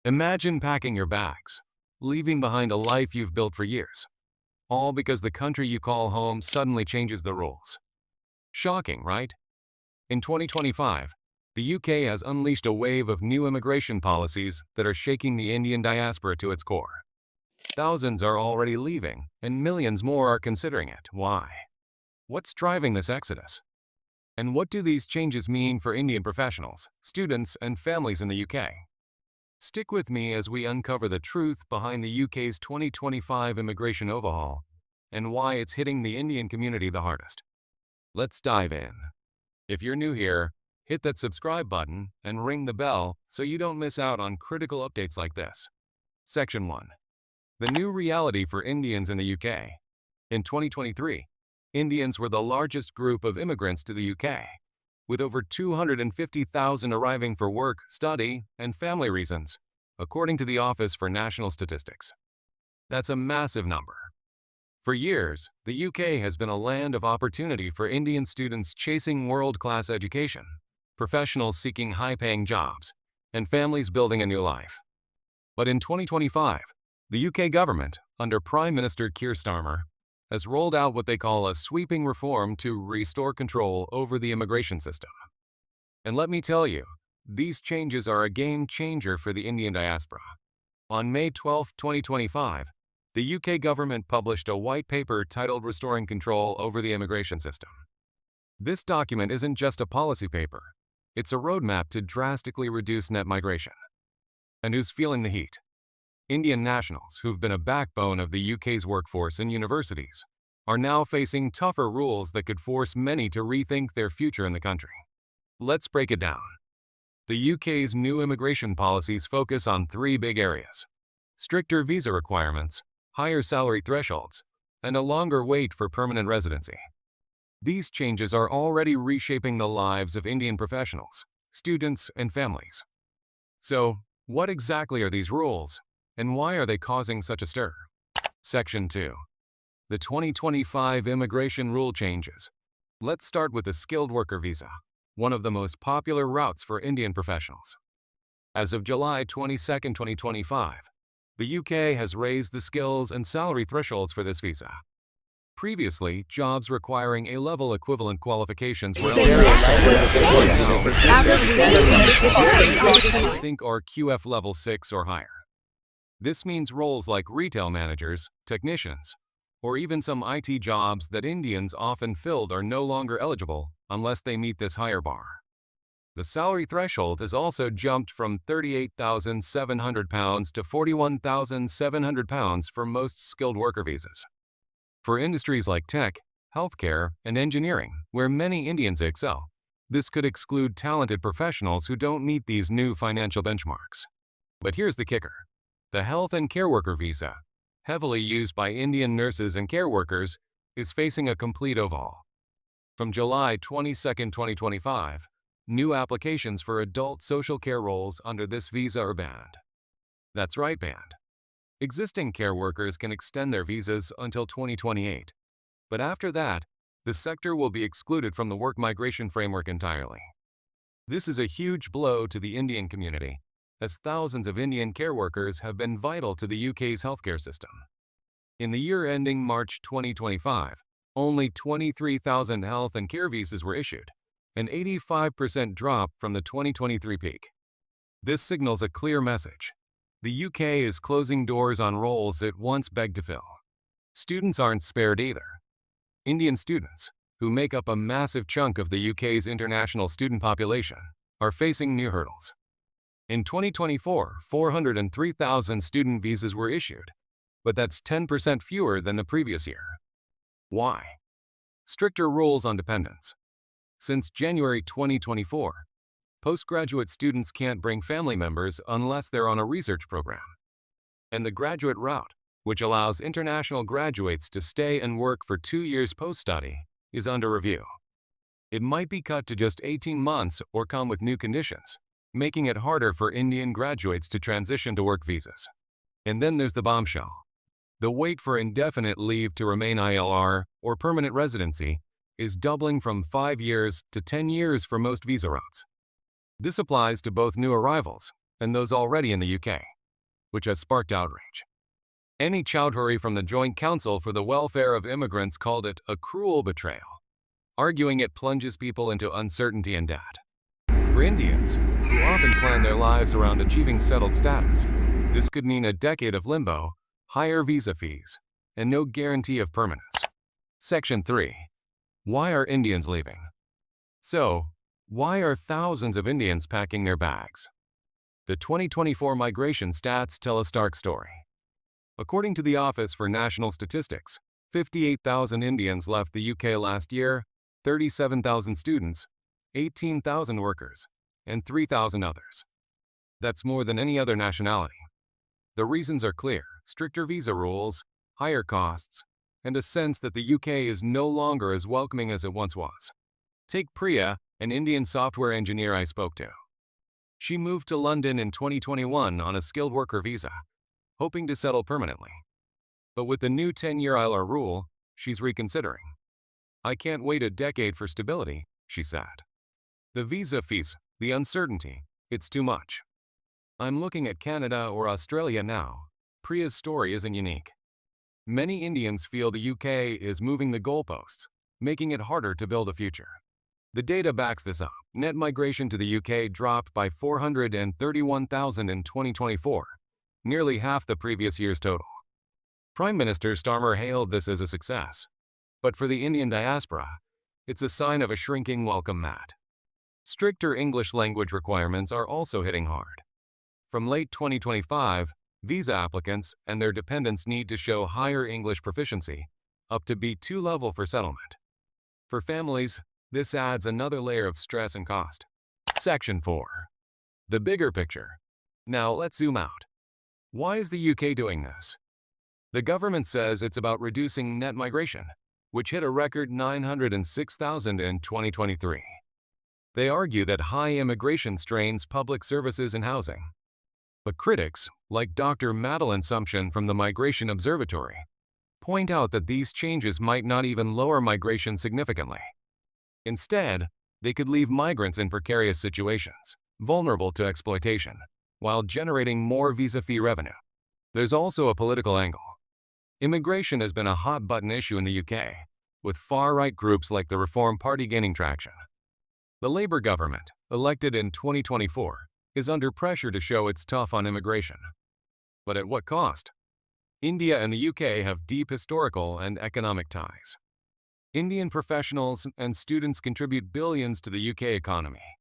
Imagine packing your bags, leaving behind a life you've built for years, all because the country you call home suddenly changes the rules. Shocking, right? In 2025, the UK has unleashed a wave of new immigration policies that are shaking the Indian diaspora to its core. Thousands are already leaving, and millions more are considering it. Why? What's driving this exodus? And what do these changes mean for Indian professionals, students, and families in the UK? Stick with me as we uncover the truth behind the UK's 2025 immigration overhaul and why it's hitting the Indian community the hardest. Let's dive in. If you're new here, hit that subscribe button and ring the bell so you don't miss out on critical updates like this. Section 1. The new reality for Indians in the UK. In 2023, Indians were the largest group of immigrants to the UK, with over 250,000 arriving for work, study, and family reasons, according to the Office for National Statistics. That's a massive number. For years, the UK has been a land of opportunity for Indian students chasing world-class education, professionals seeking high-paying jobs, and families building a new life. But in 2025, the UK government, under Prime Minister Keir Starmer, has rolled out what they call a sweeping reform to restore control over the immigration system. And let me tell you, these changes are a game changer for the Indian diaspora. On May 12, 2025, the UK government published a white paper titled Restoring Control Over the Immigration System. This document isn't just a policy paper, it's a roadmap to drastically reduce net migration. And who's feeling the heat? Indian nationals, who've been a backbone of the UK's workforce and universities, are now facing tougher rules that could force many to rethink their future in the country. Let's break it down. The UK's new immigration policies focus on three big areas: stricter visa requirements, higher salary thresholds, and a longer wait for permanent residency. These changes are already reshaping the lives of Indian professionals, students, and families. So, what exactly are these rules? And why are they causing such a stir? Section 2. The 2025 immigration rule changes. Let's start with the skilled worker visa, one of the most popular routes for Indian professionals. As of July 22, 2025, the UK has raised the skills and salary thresholds for this visa. Previously, jobs requiring A-level equivalent qualifications were think are QF level 6 or higher. This means roles like retail managers, technicians, or even some IT jobs that Indians often filled are no longer eligible unless they meet this higher bar. The salary threshold has also jumped from £38,700 to £41,700 for most skilled worker visas. For industries like tech, healthcare, and engineering, where many Indians excel, this could exclude talented professionals who don't meet these new financial benchmarks. But here's the kicker. The health and care worker visa, heavily used by Indian nurses and care workers, is facing a complete overhaul. From July 22, 2025, new applications for adult social care roles under this visa are banned. That's right, banned. Existing care workers can extend their visas until 2028, but after that, the sector will be excluded from the work migration framework entirely. This is a huge blow to the Indian community, as thousands of Indian care workers have been vital to the UK's healthcare system. In the year ending March 2025, only 23,000 health and care visas were issued, an 85% drop from the 2023 peak. This signals a clear message. The UK is closing doors on roles it once begged to fill. Students aren't spared either. Indian students, who make up a massive chunk of the UK's international student population, are facing new hurdles. In 2024, 403,000 student visas were issued, but that's 10% fewer than the previous year. Why? Stricter rules on dependents. Since January 2024, postgraduate students can't bring family members unless they're on a research program. And the graduate route, which allows international graduates to stay and work for 2 years post-study, is under review. It might be cut to just 18 months or come with new conditions, making it harder for Indian graduates to transition to work visas. And then there's the bombshell. The wait for indefinite leave to remain ILR or permanent residency is doubling from 5 years to 10 years for most visa routes. This applies to both new arrivals and those already in the UK. which has sparked outrage. Any Chowdhury from the Joint Council for the Welfare of Immigrants called it a cruel betrayal, arguing it plunges people into uncertainty and debt. For Indians, who often plan their lives around achieving settled status, this could mean a decade of limbo, higher visa fees, and no guarantee of permanence. Section 3. Why are Indians leaving? So, why are thousands of Indians packing their bags? The 2024 migration stats tell a stark story. According to the Office for National Statistics, 58,000 Indians left the UK last year, 37,000 students, 18,000 workers, and 3,000 others. That's more than any other nationality. The reasons are clear: stricter visa rules, higher costs, and a sense that the UK is no longer as welcoming as it once was. Take Priya, an Indian software engineer I spoke to. She moved to London in 2021 on a skilled worker visa, hoping to settle permanently. But with the new 10-year ILR rule, she's reconsidering. "I can't wait a decade for stability," she said. "The visa fees, the uncertainty, it's too much. I'm looking at Canada or Australia now." Priya's story isn't unique. Many Indians feel the UK is moving the goalposts, making it harder to build a future. The data backs this up. Net migration to the UK dropped by 431,000 in 2024, nearly half the previous year's total. Prime Minister Starmer hailed this as a success. But for the Indian diaspora, it's a sign of a shrinking welcome mat. Stricter English language requirements are also hitting hard. From late 2025, visa applicants and their dependents need to show higher English proficiency, up to B2 level for settlement. For families, this adds another layer of stress and cost. Section 4. The bigger picture. Now let's zoom out. Why is the UK doing this? The government says it's about reducing net migration, which hit a record 906,000 in 2023. They argue that high immigration strains public services and housing. But critics, like Dr. Madeline Sumption from the Migration Observatory, point out that these changes might not even lower migration significantly. Instead, they could leave migrants in precarious situations, vulnerable to exploitation, while generating more visa fee revenue. There's also a political angle. Immigration has been a hot-button issue in the UK, with far-right groups like the Reform Party gaining traction. The Labour government, elected in 2024, is under pressure to show it's tough on immigration. But at what cost? India and the UK have deep historical and economic ties. Indian professionals and students contribute billions to the UK economy.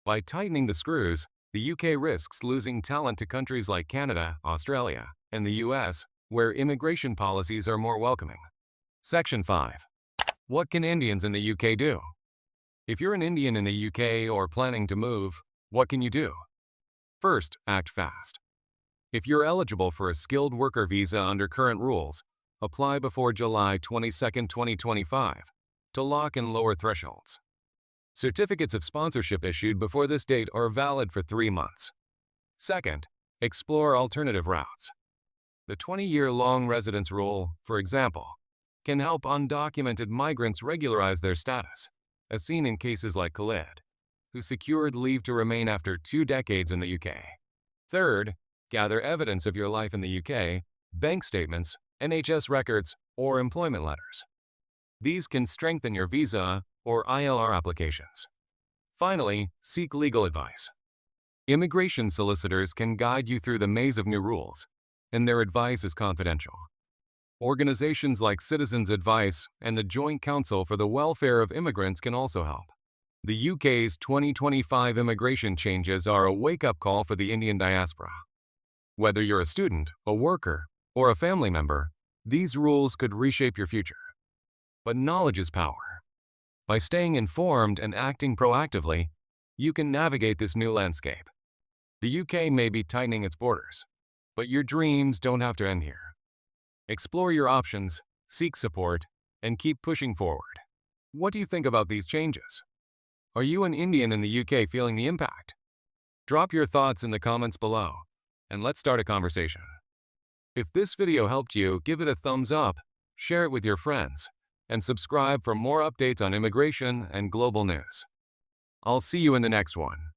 By tightening the screws, the UK risks losing talent to countries like Canada, Australia, and the US, where immigration policies are more welcoming. Section 5. What can Indians in the UK do? If you're an Indian in the UK or planning to move, what can you do? First, act fast. If you're eligible for a skilled worker visa under current rules, apply before July 22, 2025, to lock in lower thresholds. Certificates of sponsorship issued before this date are valid for 3 months. Second, explore alternative routes. The 20-year-long residence rule, for example, can help undocumented migrants regularize their status, as seen in cases like Khalid, who secured leave to remain after 2 decades in the UK. Third, gather evidence of your life in the UK, bank statements, NHS records, or employment letters. These can strengthen your visa or ILR applications. Finally, seek legal advice. Immigration solicitors can guide you through the maze of new rules, and their advice is confidential. Organizations like Citizens Advice and the Joint Council for the Welfare of Immigrants can also help. The UK's 2025 immigration changes are a wake-up call for the Indian diaspora. Whether you're a student, a worker, or a family member, these rules could reshape your future. But knowledge is power. By staying informed and acting proactively, you can navigate this new landscape. The UK may be tightening its borders, but your dreams don't have to end here. Explore your options, seek support, and keep pushing forward. What do you think about these changes? Are you an Indian in the UK feeling the impact? Drop your thoughts in the comments below, and let's start a conversation. If this video helped you, give it a thumbs up, share it with your friends, and subscribe for more updates on immigration and global news. I'll see you in the next one.